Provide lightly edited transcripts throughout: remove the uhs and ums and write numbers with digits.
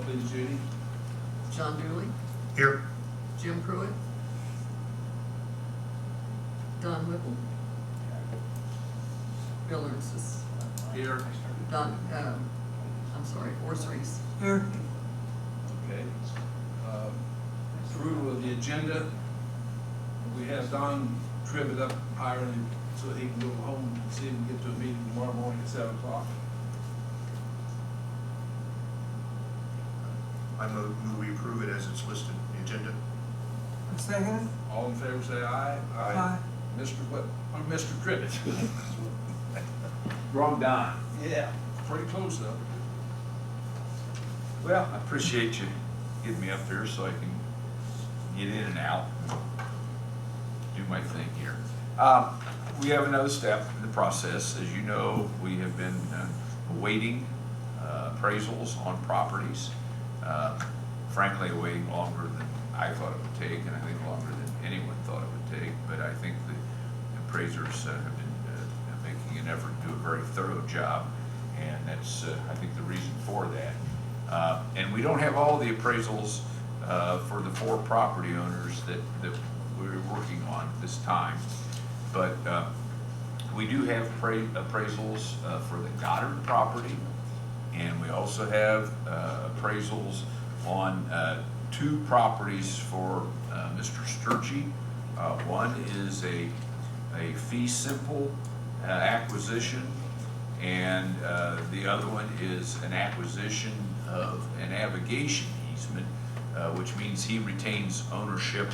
please, Judy. John Dooley, Here. Jim Pruitt, Don Whipple, Bill Ernst, Here. Don, I'm sorry, Orson Reese. Here. Okay. Approval of the agenda. We have Don Tribbett up higher so he can go home and see if we can get to a meeting tomorrow morning at 7 o'clock. I move we approve it as it's listed in the agenda. A second? All in favor say aye. Aye. Mr. What? Mr. Tribbett. Wrong Don. Yeah. Pretty close though. Well, I appreciate you getting me up there so I can get in and out, do my thing here. We have another step in the process. As you know, we have been awaiting appraisals on properties. Frankly, waiting longer than I thought it would take, and I think longer than anyone thought it would take. But I think the appraisers have been making an effort to do a very thorough job, and that's I think the reason for that. And we don't have all the appraisals for the 4 property owners that we're working on at this time, but we do have appraisals for the Goddard property, and we also have appraisals on 2 properties for Mr. Sturgey. One is a fee simple acquisition, and the other one is an acquisition of an navigation easement, which means he retains ownership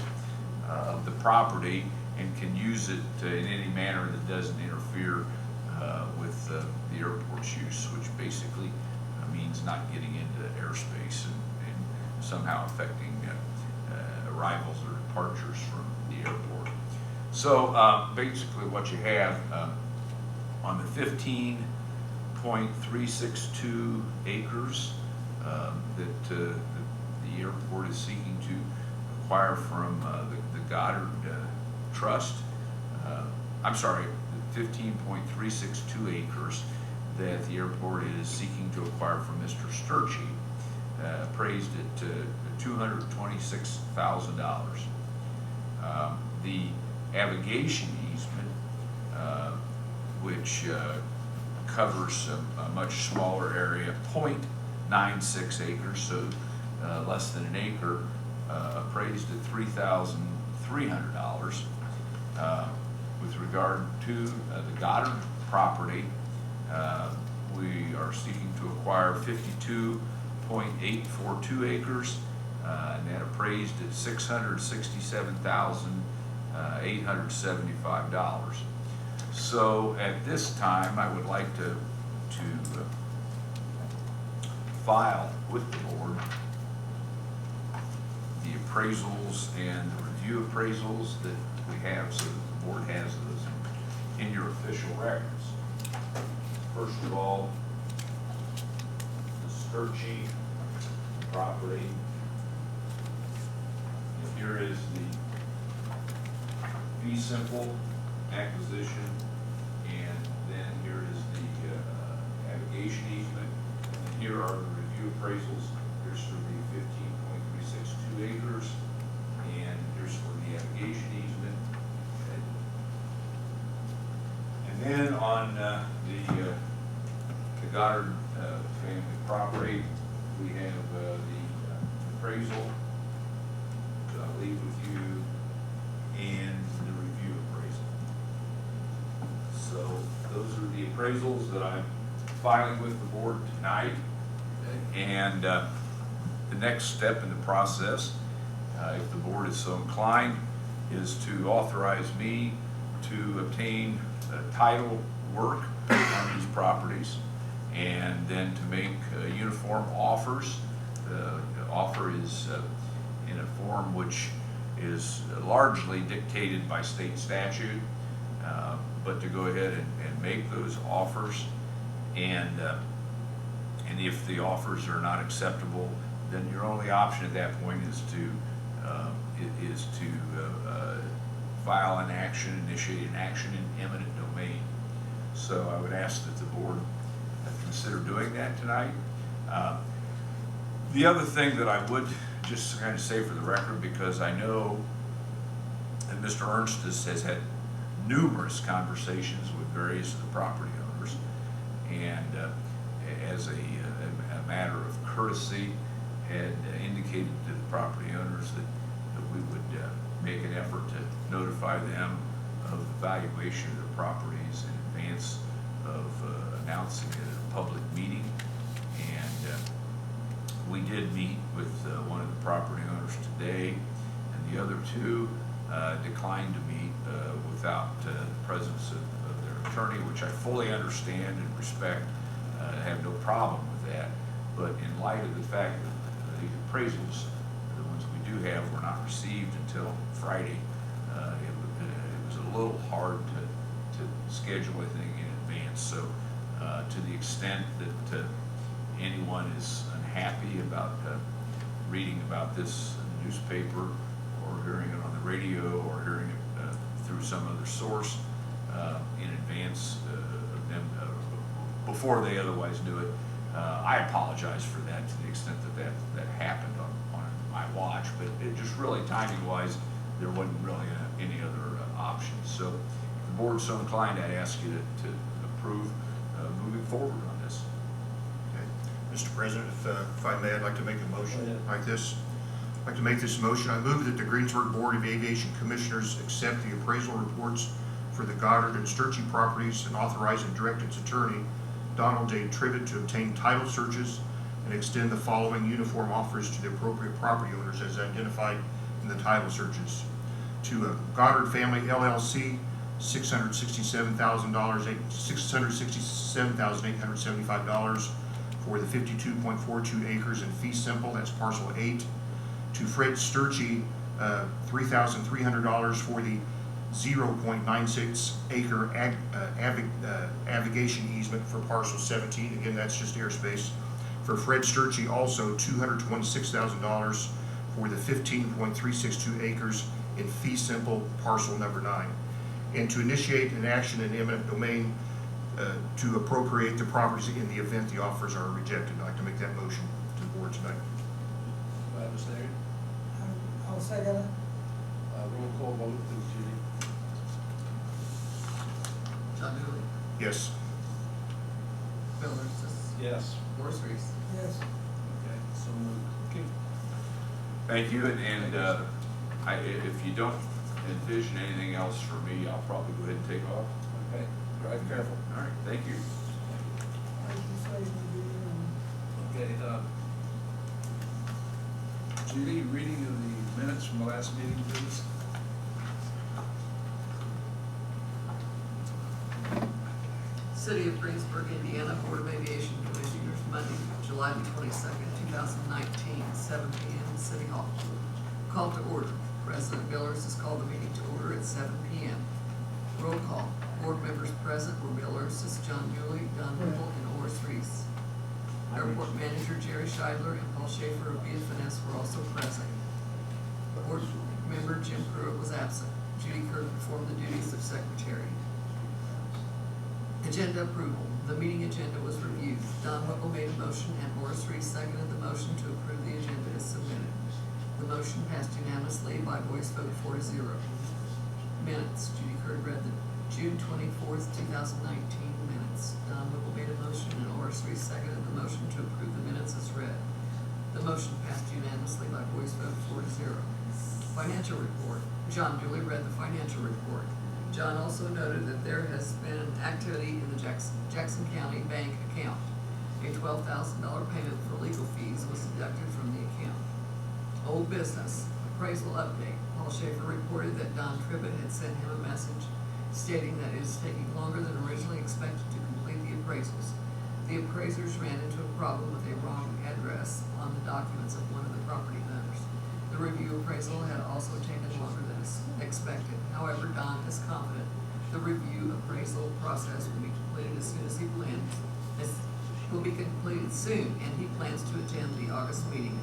of the property and can use it in any manner that doesn't interfere with the airport's use, which basically means not getting into airspace and somehow affecting arrivals or departures from the airport. So basically what you have on the 15.362 acres that the airport is seeking to acquire from the Goddard Trust. I'm sorry, 15.362 acres that the airport is seeking to acquire from Mr. Sturgey, appraised at $226,000. The Aviation easement, which covers a much smaller area, 0.96 acres, so less than an acre, appraised at $3,300. With regard to the Goddard property, we are seeking to acquire 52.842 acres, and that appraised at $667,875. So at this time, I would like to file with the board the appraisals and the review appraisals that we have, so that the board has those in your official records. First of all, the Sturgey property. And here is the fee simple acquisition, and then here is the navigation easement, and here are the review appraisals. Here's for the 15.362 acres, and here's for the navigation easement. And then on the Goddard family property, we have the appraisal that I'll leave with you, and the review appraisal. So those are the appraisals that I'm filing with the board tonight. And the next step in the process, if the board is so inclined, is to authorize me to obtain title work on these properties, and then to make uniform offers. The offer is in a form which is largely dictated by state statute, but to go ahead and make those offers, and if the offers are not acceptable, then your only option at that point is to file an action, initiate an action in eminent domain. So I would ask that the board consider doing that tonight. The other thing that I would just kind of say for the record, because I know that Mr. Ernst has had numerous conversations with various of the property owners, and as a matter of courtesy, had indicated to the property owners that we would make an effort to notify them of the valuation of their properties in advance of announcing it at a public meeting. And we did meet with one of the property owners today, and the other two declined to meet without the presence of their attorney, which I fully understand and respect. I have no problem with that. But in light of the fact that the appraisals, the ones we do have, were not received until Friday, it was a little hard to schedule anything in advance. So to the extent that anyone is unhappy about reading about this in the newspaper, or hearing it on the radio, or hearing it through some other source in advance of them, before they otherwise do it, I apologize for that, to the extent that happened on my watch. But it just really, timing-wise, there wasn't really any other options. So if the board's so inclined, I'd ask you to approve moving forward on this. Okay. Mr. President, if I may, I'd like to make a motion Oh, yeah. like this. I'd like to make this motion. I move that the Greensburg Board of Aviation Commissioners accept the appraisal reports for the Goddard and Sturkey properties, and authorize and direct its attorney, Donald J. Tribbett, to obtain title searches and extend the following uniform offers to the appropriate property owners as identified in the title searches. To Goddard Family LLC, $667,875 for the 52.42 acres in fee simple, that's parcel 8. To Fred Sturkey, $3,300 for the 0.96 acre aviation easement for parcel 17. Again, that's just airspace. For Fred Sturkey, also $226,000 for the 15.362 acres in fee simple, parcel number 9. And to initiate an action in eminent domain to appropriate the properties in the event the offers are rejected. I'd like to make that motion to the board tonight. Do I have a second? I'll second it. Roll call vote, please, Judy. John Dooley, Yes. Bill Ernst, Yes. Horace Reese. Yes. Okay, so moved. Okay. Thank you, and if you don't envision anything else for me, I'll probably go ahead and take off. Okay, drive careful. All right, thank you. Thank you, Stephen. Okay, Judy, reading of the minutes from the last meeting, please. City of Greensburg, Indiana, Board of Aviation Commissioners, Monday, July the 22nd, 2019, 7 p.m., City Hall. Call to order. President Bill Ernst has called the meeting to order at 7 p.m. Roll call. Board members present were Bill Ernst, John Dooley, Don Whipple, and Horace Reese. Airport Manager Jerry Scheidler and Paul Shaffer of BF&S were also present. Board member Jim Pruitt was absent. Judy Kirk performed the duties of secretary. Agenda approval. The meeting agenda was reviewed. Don Whipple made a motion and Horace Reese seconded the motion to approve the agenda as submitted. The motion passed unanimously by voice vote 4-0. Minutes. Judy Kirk read the June 24th, 2019 minutes. Don Whipple made a motion and Horace Reese seconded the motion to approve the minutes as read. The motion passed unanimously by voice vote 4-0. Financial report. John Dooley read the financial report. John also noted that there has been activity in the Jackson County bank account. A $12,000 payment for legal fees was deducted from the account. Old business. Appraisal update. Paul Shaffer reported that Don Tribbett had sent him a message stating that it is taking longer than originally expected to complete the appraisals. The appraisers ran into a problem with a wrong address on the documents of one of the property owners. The review appraisal had also taken longer than expected. However, Don is confident the review appraisal process will be completed as soon as he plans. Will be completed soon, and he plans to attend the August meeting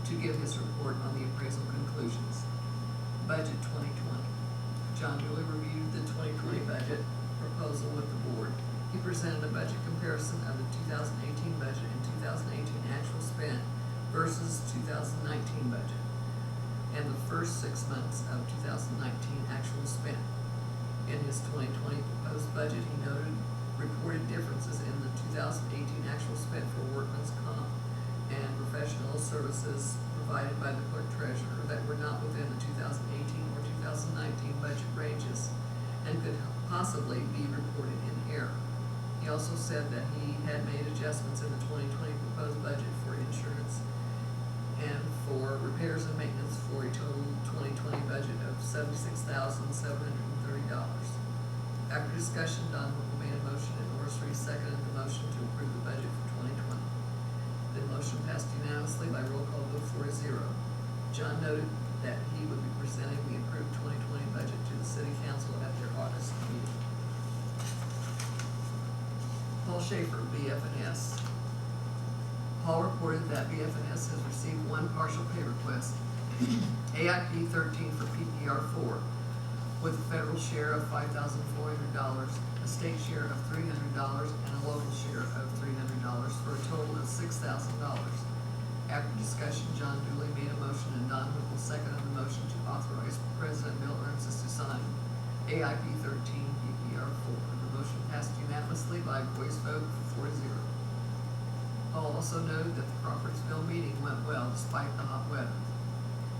to give his report on the appraisal conclusions. Budget 2020. John Dooley reviewed the 2020 budget proposal with the board. He presented a budget comparison of the 2018 budget and 2018 actual spent versus 2019 budget and the first 6 months of 2019 actual spent. In his 2020 proposed budget, he noted reported differences in the 2018 actual spent for workman's comp and professional services provided by the clerk treasurer that were not within the 2018 or 2019 budget ranges and could possibly be reported in error. He also said that he had made adjustments in the 2020 proposed budget for insurance and for repairs and maintenance for a total 2020 budget of $76,730. After discussion, Don Whipple made a motion and Horace Reese seconded the motion to approve the budget for 2020. The motion passed unanimously by roll call vote 4-0. John noted that he would be presenting the approved 2020 budget to the city council at their August meeting. Paul Shaffer, BF&S. Paul reported that BF&S has received one partial pay request, AIP 13 for PPR 4, with a federal share of $5,400, a state share of $300, and a local share of $300 for a total of $6,000. After discussion, John Dooley made a motion and Don Whipple seconded the motion to authorize President Bill Ernst to sign AIP 13 PPR 4. The motion passed unanimously by voice vote 4-0. Paul also noted that the Crawfordsville meeting went well despite the hot weather.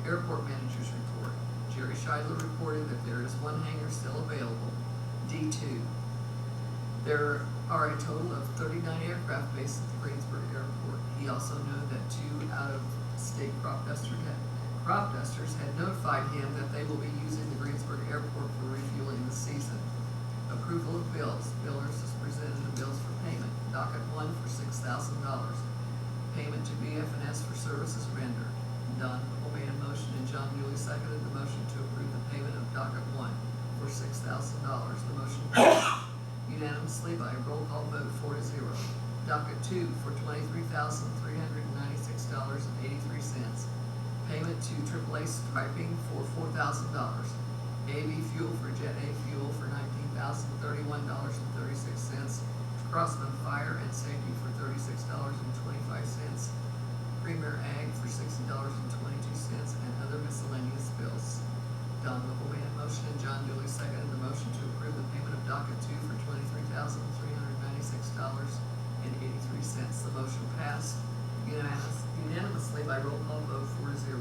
Airport Manager's Report. Jerry Scheidler reported that there is one hangar still available, D2. There are a total of 39 aircraft based at the Greensburg Airport. He also noted that 2 out-of-state crop dusters had notified him that they will be using the Greensburg Airport for refueling this season. Approval of bills. Bill Ernst has presented the bills for payment. Docket 1 for $6,000. Payment to BF&S for services rendered. Don Whipple made a motion and John Dooley seconded the motion to approve the payment of docket 1 for $6,000. The motion passed unanimously by a roll call vote 4-0. Docket 2 for $23,396.83. Payment to AAA striping for $4,000. AV fuel for Jet A fuel for $19,031.36. Crossman Fire and Safety for $36.25. Premier Ag for $60.22, and other miscellaneous bills. Don Whipple made a motion and John Dooley seconded the motion to approve the payment of docket 2 for $23,396.83. The motion passed unanimously by roll call vote 4-0.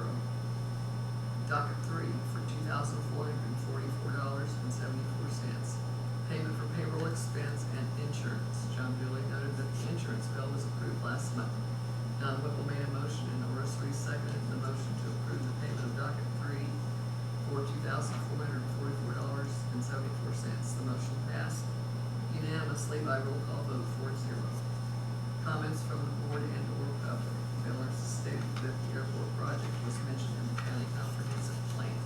Docket 3 for $2,444.74. Payment for payroll expense and insurance. John Dooley noted that the insurance bill was approved last month. Don Whipple made a motion and Horace Reese seconded the motion to approve the payment of docket 3 for $2,444.74. The motion passed unanimously by roll call vote 4-0. Comments from the board and or public. Bill Ernst stated that the airport project was mentioned in the county comprehensive plan.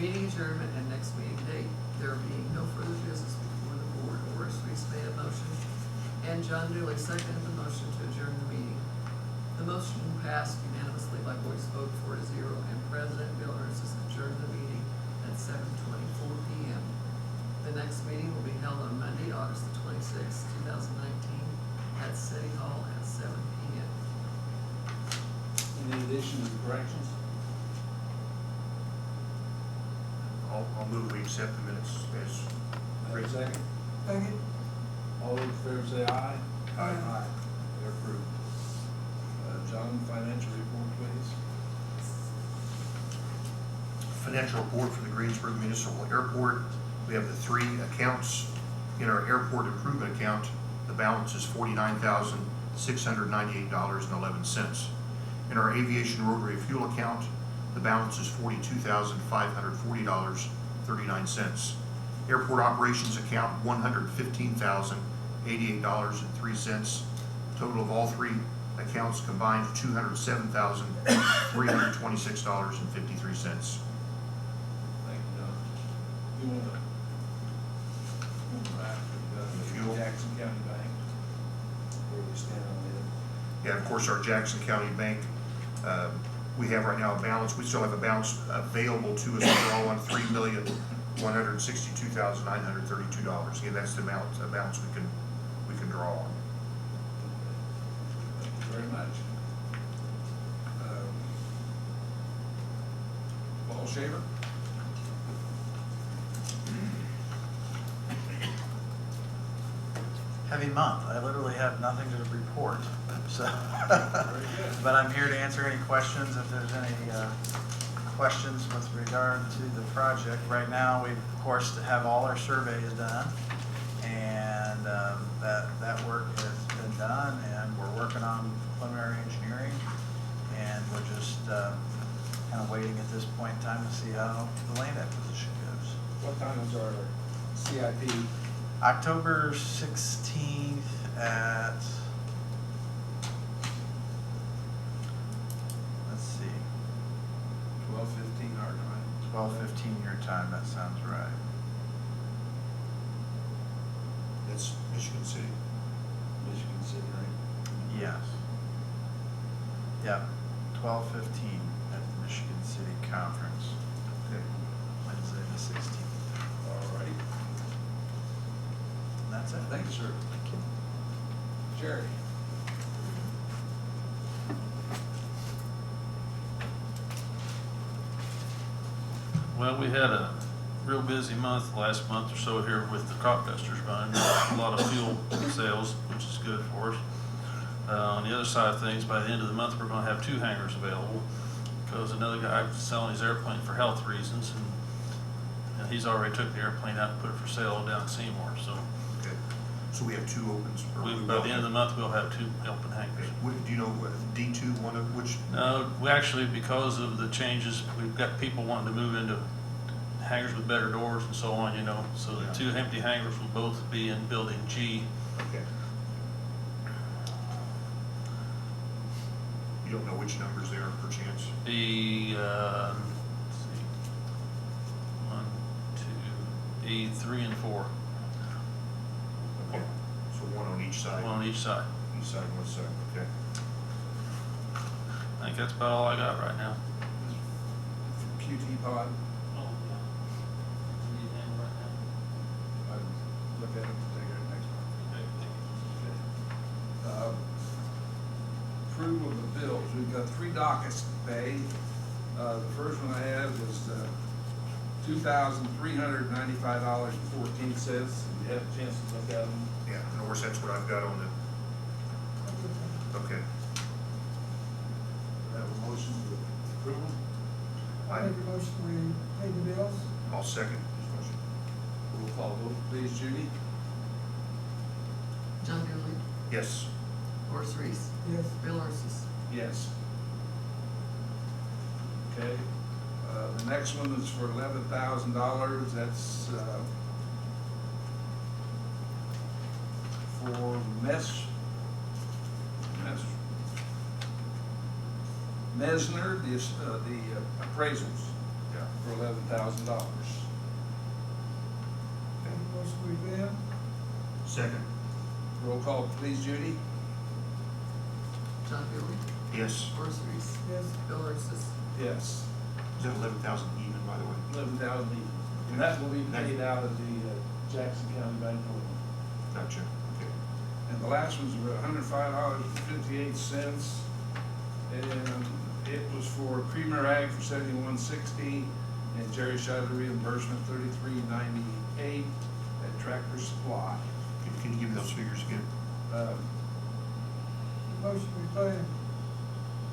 Meeting adjournment and next meeting date. There being no further business before the board, Horace Reese made a motion and John Dooley seconded the motion to adjourn the meeting. The motion passed unanimously by voice vote 4-0, and President Bill Ernst has adjourned the meeting at 7:24 p.m. The next meeting will be held on Monday, August the 26th, 2019, at City Hall at 7 p.m. Any additions or corrections? I'll move we accept the minutes as Have a second? Second. All those in favor say aye. Aye. They're approved. John, financial report, please. Financial report for the Greensburg Municipal Airport. We have the 3 accounts. In our airport improvement account, the balance is $49,698.11. In our aviation rotary fuel account, the balance is $42,540.39. Airport operations account, $115,088.03. Total of all 3 accounts combined, $207,326.53. Thank you, John. You want to Fuel. Jackson County Bank, where we stand on it? Yeah, of course, our Jackson County Bank, we have right now a balance, we still have a balance available to us to draw on $3,162,932. Again, that's the balance we can draw on. Thank you very much. Paul Shaver. Heavy month. I literally have nothing to report, so. Very good. But I'm here to answer any questions, if there's any questions with regard to the project. Right now, we, of course, have all our surveys done, and that work has been done, and we're working on preliminary engineering, and we're just kind of waiting at this point in time to see how the land acquisition goes. What time is our CIP? October 16th at, let's see, 12:15 our time. 12:15 your time, that sounds right. That's Michigan City. Michigan City, right? Yes. Yep, 12:15 at the Michigan City Conference, Okay. Wednesday the 16th. All right. And that's it. Thank you, sir. Jerry? Well, we had a real busy month, last month or so here with the crop dusters running. A lot of fuel sales, which is good for us. On the other side of things, by the end of the month, we're gonna have 2 hangars available because another guy is selling his airplane for health reasons, and he's already took the airplane out and put it for sale down in Seymour, so Okay. So we have 2 opens. Or we by will the end of the month, we'll have 2 open hangars. Okay. Do you know what D2, one of which? No, we actually, because of the changes, we've got people wanting to move into hangars with better doors and so on, you know, so the Yeah. 2 empty hangars will both be in building G. Okay. You don't know which numbers they are per chance? The, let's see, 1, 2, E3 and 4, Okay. So one on each side? one on each side. Each side, one side, okay. I think that's about all I got right now. QT pod. I'd look at it, take it next month. Approval of the bills. We've got 3 dockets to pay. The first one I have is $2,395.14. You have a chance to look at them. Yeah, and of course, that's what I've got on the, okay. Have a motion to approve. I make a motion, we pay the bills. I'll second this motion. Roll call vote, please, Judy. John Dooley, Yes. Horace Reese, Yes. Bill Arcis. Yes. Okay, the next one is for $11,000, that's, for Mesner, the appraisals, Yeah. for $11,000. Make a motion, we pay them. Second. Roll call, please, Judy. John Dooley, Yes. Horace Reese, Yes. Bill Arcis. Yes. Is that 11,000 even, by the way? 11,000 even. And that will be paid out of the Jackson County Bank Holding. Gotcha, okay. And the last one's $105.58, and it was for Creamer Ag for $71.60, and Jerry Scheidler reimbursement $33.98 at Tractor Supply. Can you give me those figures again? Motion, we pay them.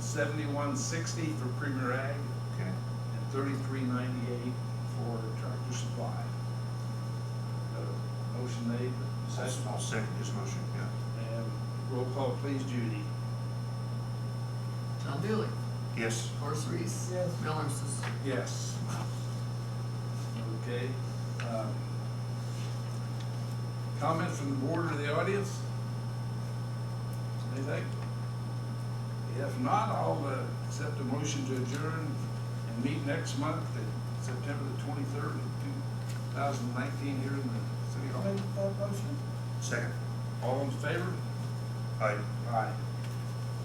$71.60 for Creamer Ag, Okay. and $33.98 for Tractor Supply. Motion made, second. I'll second this motion, yeah. And roll call, please, Judy. John Dooley, Yes. Horace Reese. Yes. Bill Arcis. Yes. Okay. Comment from the board or the audience? Anything? If not, I'll accept a motion to adjourn and meet next month, September the 23rd, 2019, here in the City Hall. Make that motion. Second. All in favor? Aye. Aye.